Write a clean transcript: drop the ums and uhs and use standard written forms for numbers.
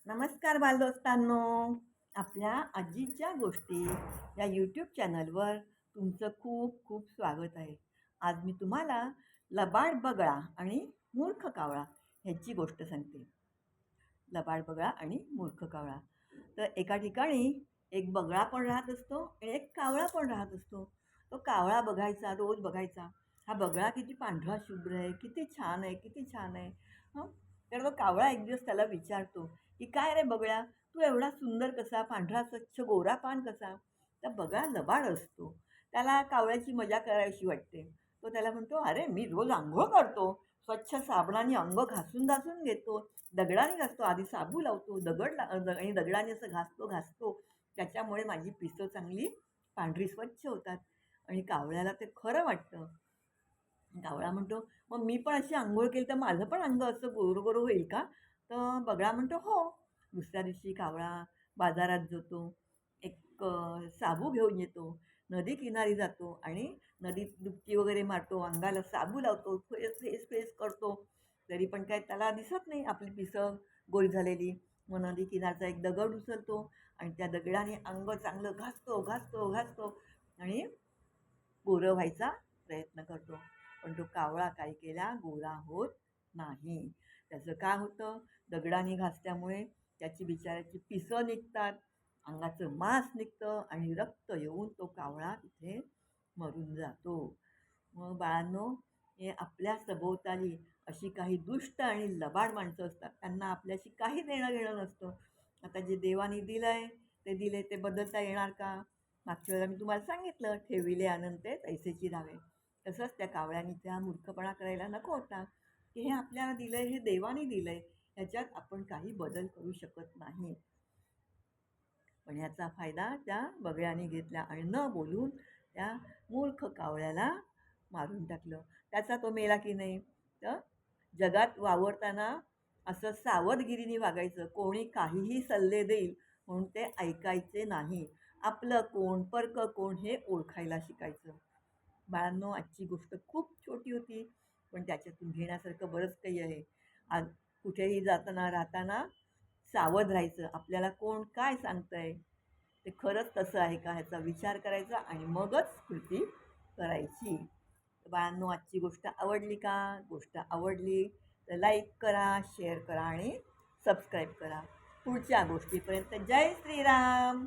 नमस्कार बालदोस्तांनो. आपल्या आजीच्या गोष्टी या यूट्यूब चॅनलवर तुमचं खूप खूप स्वागत आहे. आज मी तुम्हाला लबाड बगळा आणि मूर्ख कावळा ह्याची गोष्ट सांगते. लबाड बगळा आणि मूर्ख कावळा. तर एका ठिकाणी एक बगळा पण राहत असतो आणि एक कावळा पण राहत असतो. तो कावळा बघायचा, रोज बघायचा, हा बगळा किती पांढरा शुभ्र आहे, किती छान आहे, किती छान आहे. हं. तर तो कावळा एक दिवस त्याला विचारतो की काय रे बगळ्या, तू एवढा सुंदर कसा, पांढरा स्वच्छ गोरा पान कसा? तर बगळा लबाड असतो. त्याला कावळ्याची मजा करायची वाटते. तो त्याला म्हणतो, अरे मी रोज अंघोळ करतो, स्वच्छ साबणाने अंग घासून घासून घेतो, दगडाने घासतो, आधी साबू लावतो, आणि दगडाने असं घासतो घासतो, त्याच्यामुळे माझी पिसं चांगली पांढरी स्वच्छ होतात. आणि कावळ्याला ते खरं वाटतं. कावळा म्हणतो, मग मी पण अशी अंघोळ केली तर माझं पण अंग असं गोरं होईल का? तर बगळा म्हणतो, हो. दुसऱ्या दिवशी कावळा बाजारात जातो, एक साबू घेऊन येतो, नदी किनारी जातो आणि नदीत डुबकी वगैरे मारतो, अंगाला साबू लावतो, फेस फेस फेस करतो, तरी पण काय त्याला दिसत नाही आपली पिसं गोरी झालेली. मग नदी किनारचा एक दगड उचलतो आणि त्या दगडाने अंग चांगलं घासतो घासतो घासतो आणि गोरं व्हायचा प्रयत्न करतो. पण तो कावळा काय केला, गोरा होत नाही. त्याचं काय होतं, दगडाने घासल्यामुळे त्याची बिचाऱ्याची पिसं निघतात, अंगाचं मांस निघतं आणि रक्त येऊन तो कावळा तिथे मरून जातो. मग बाळांनो, हे आपल्या सभोवताली अशी काही दुष्ट आणि लबाड माणसं असतात. त्यांना आपल्याशी काही देणं घेणं नसतं. आता जे देवाने दिलं आहे ते दिले, ते बदलता येणार का? मागच्या वेळेला मी तुम्हाला सांगितलं, ठेविले अनंते तैसेची राहावे. तसंच त्या कावळ्याने त्या मूर्खपणा करायला नको होता, की हे आपल्याला दिलं आहे, हे देवाने दिलं आहे, ह्याच्यात आपण काही बदल करू शकत नाही. पण ह्याचा फायदा त्या बगळ्याने घेतला आणि न बोलून त्या मूर्ख कावळ्याला मारून टाकलं. त्याचा तो मेला की नाही? तर जगात वावरताना असं सावधगिरीने वागायचं. कोणी काहीही सल्ले देईल म्हणून ते ऐकायचे नाही. आपलं कोण, परकं कोण हे ओळखायला शिकायचं. बाळांनो, आजची गोष्ट खूप छोटी होती, पण त्याच्यातून घेण्यासारखं बरंच काही आहे. आज कुठेही जाताना, राहताना सावध राहायचं. आपल्याला कोण काय सांगतंय, ते खरंच तसं आहे का ह्याचा विचार करायचा आणि मगच कृती करायची. बाळांनो, आजची गोष्ट आवडली का? गोष्ट आवडली तर लाईक करा, शेअर करा आणि सबस्क्राईब करा. पुढच्या गोष्टीपर्यंत जय श्रीराम.